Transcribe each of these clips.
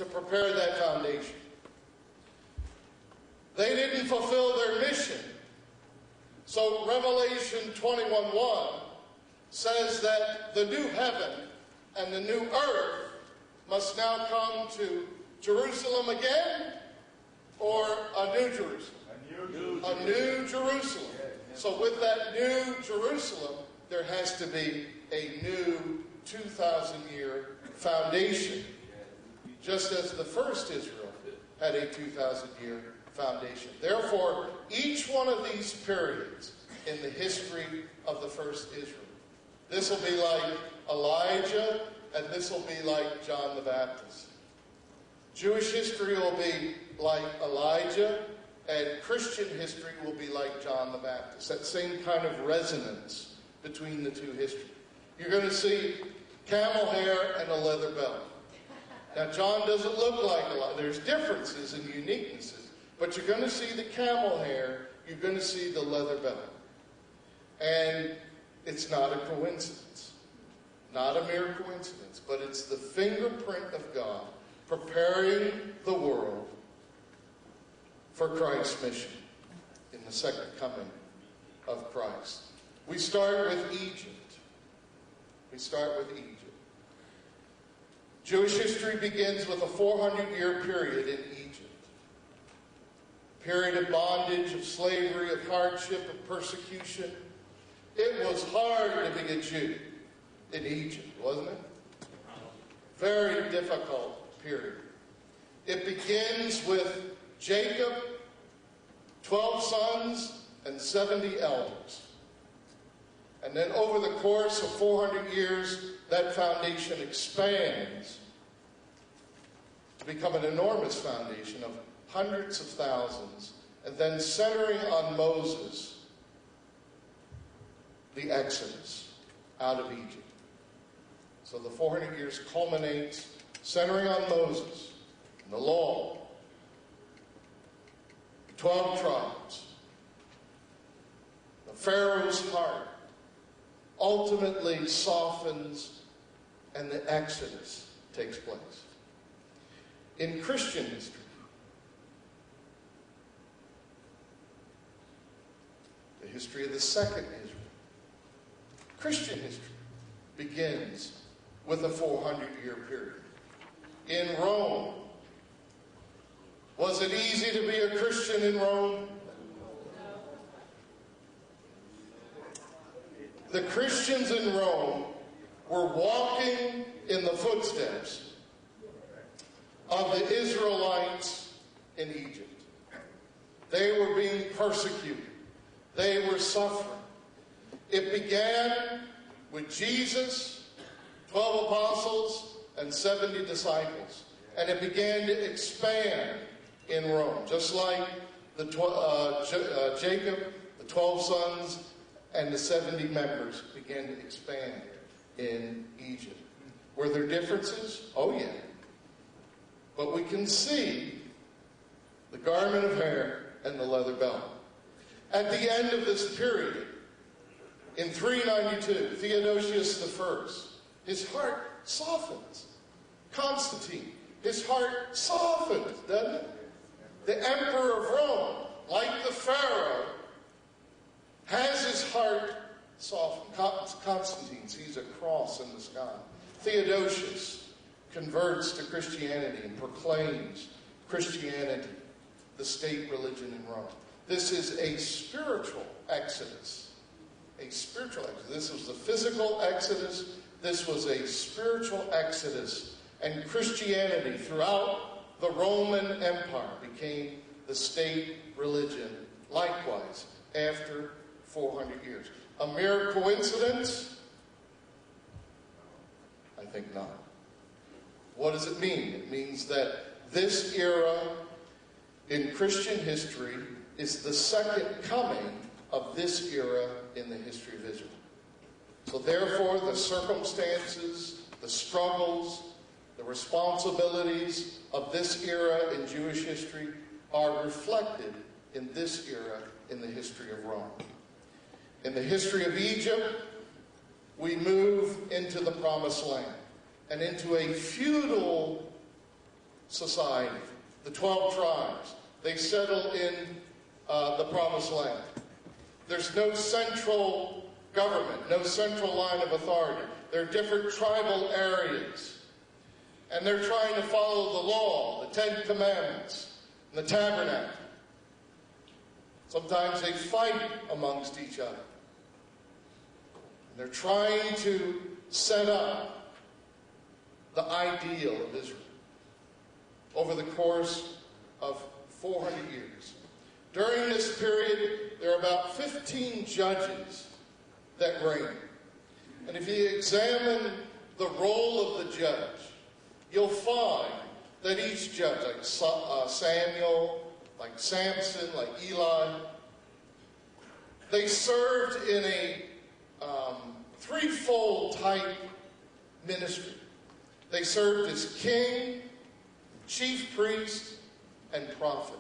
to prepare that foundation. They didn't fulfill their mission. So Revelation 21:1 says that the new heaven and the new earth must now come to Jerusalem again, or a new Jerusalem? A new Jerusalem. So with that new Jerusalem, there has to be a new 2,000-year foundation, just as the first Israel had a 2,000-year foundation. Therefore, each one of these periods in the history of the first Israel, this will be like Elijah, and this will be like John the Baptist. Jewish history will be like Elijah, and Christian history will be like John the Baptist. That same kind of resonance between the two histories. You're going to see camel hair and a leather belt. Now, John doesn't look like a lot. There's differences and uniquenesses. But you're going to see the camel hair. You're going to see the leather belt. And it's not a coincidence. Not a mere coincidence. But it's the fingerprint of God preparing the world for Christ's mission in the second coming of Christ. We start with Egypt. Jewish history begins with a 400-year period in Egypt. A period of bondage, of slavery, of hardship, of persecution. It was hard to be a Jew in Egypt, wasn't it? Very difficult period. It begins with Jacob, 12 sons, and 70 elders. And then over the course of 400 years, that foundation expands to become an enormous foundation of hundreds of thousands, and then centering on Moses, the Exodus out of Egypt. So the 400 years culminates centering on Moses, and the law, 12 tribes. The Pharaoh's heart ultimately softens, and the Exodus takes place. In Christian history, the history of the second Israel, Christian history begins with a 400-year period. In Rome, was it easy to be a Christian in Rome? The Christians in Rome were walking in the footsteps of the Israelites in Egypt. They were being persecuted. They were suffering. It began with Jesus, 12 apostles, and 70 disciples. And it began to expand in Rome, just like Jacob, the 12 sons, and the 70 members began to expand in Egypt. Were there differences? Oh, yeah. But we can see the garment of hair and the leather belt. At the end of this period, in 392, Theodosius I, his heart softens. Constantine, his heart softens, doesn't it? The emperor of Rome, like the Pharaoh, has his heart softened. Constantine sees a cross in the sky. Theodosius converts to Christianity and proclaims Christianity, the state religion in Rome. This is a spiritual exodus. A spiritual exodus. This was the physical exodus. This was a spiritual exodus. And Christianity throughout the Roman Empire became the state religion likewise after 400 years. A mere coincidence? I think not. What does it mean? It means that this era in Christian history is the second coming of this era in the history of Israel. So therefore, the circumstances, the struggles, the responsibilities of this era in Jewish history are reflected in this era in the history of Rome. In the history of Egypt, we move into the Promised Land and into a feudal society. The 12 tribes, they settle in the Promised Land. There's no central government, no central line of authority. There are different tribal areas. And they're trying to follow the law, the Ten Commandments, and the tabernacle. Sometimes they fight amongst each other. And they're trying to set up the ideal of Israel over the course of 400 years. During this period, there are about 15 judges that reign. And if you examine the role of the judge, you'll find that each judge, like Samuel, like Samson, like Eli, they served in a threefold type ministry. They served as king, chief priest, and prophet.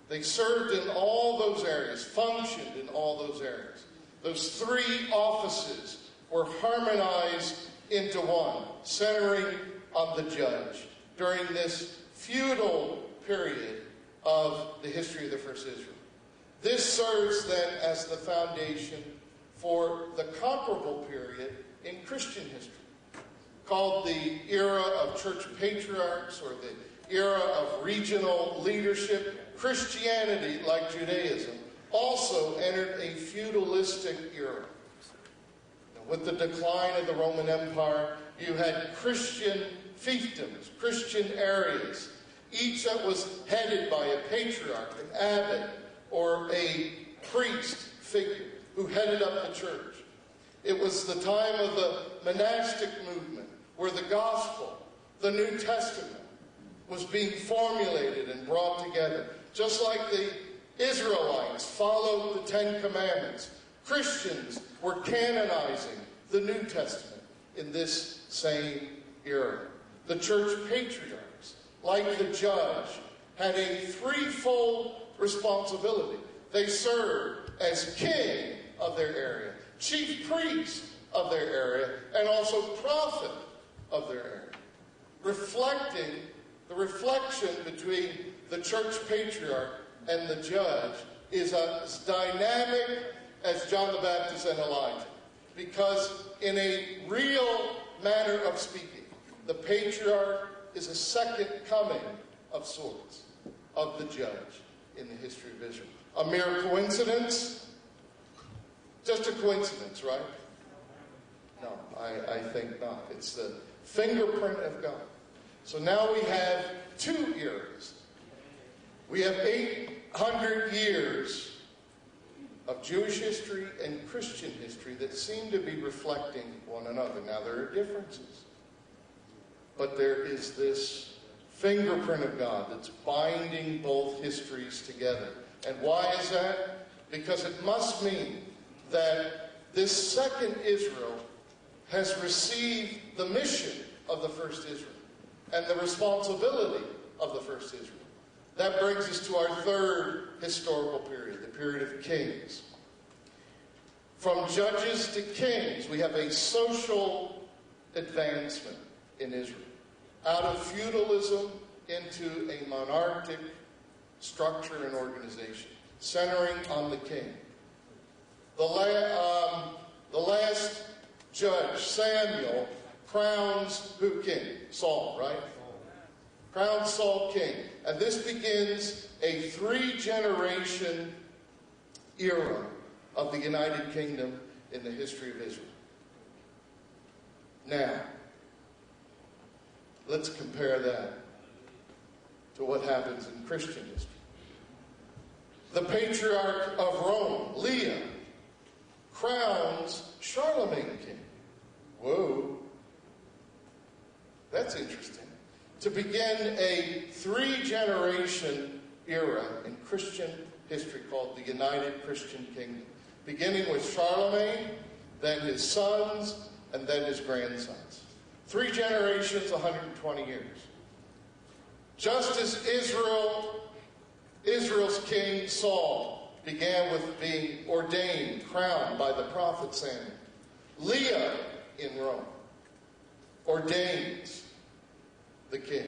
They served in all those areas, functioned in all those areas. Those three offices were harmonized into one, centering on the judge during this feudal period of the history of the first Israel. This serves then as the foundation for the comparable period in Christian history, called the era of church patriarchs or the era of regional leadership. Christianity, like Judaism, also entered a feudalistic era. With the decline of the Roman Empire, you had Christian fiefdoms, Christian areas, each that was headed by a patriarch, an abbot, or a priest figure who headed up the church. It was the time of the monastic movement, where the gospel, the New Testament, was being formulated and brought together. Just like the Israelites followed the Ten Commandments, Christians were canonizing the New Testament in this same era. The church patriarchs, like the judge, had a threefold responsibility. They served as king of their area, chief priest of their area, and also prophet of their area, reflecting the reflection between the church patriarch and the judge is as dynamic as John the Baptist and Elijah. Because in a real manner of speaking, the patriarch is a second coming of sorts of the judge in the history of Israel. A mere coincidence? Just a coincidence, right? No, I think not. It's the fingerprint of God. So now we have two eras. We have 800 years of Jewish history and Christian history that seem to be reflecting one another. Now, there are differences, but there is this fingerprint of God that's binding both histories together. And why is that? Because it must mean that this second Israel has received the mission of the first Israel and the responsibility of the first Israel. That brings us to our third historical period, the period of kings. From judges to kings, we have a social advancement in Israel. Out of feudalism into a monarchic structure and organization, centering on the king. The last judge, Samuel, crowns who king? Saul, right? Crowns Saul king. And this begins a 3-generation era of the United Kingdom in the history of Israel. Now, let's compare that to what happens in Christian history. The patriarch of Rome, Leah, crowns Charlemagne king. Whoa. That's interesting. To begin a 3-generation era in Christian history called the United Christian Kingdom. Beginning with Charlemagne, then his sons, and then his grandsons. 3 generations, 120 years. Just as Israel's king Saul began with being ordained, crowned by the prophet Samuel, Leah in Rome ordains the king.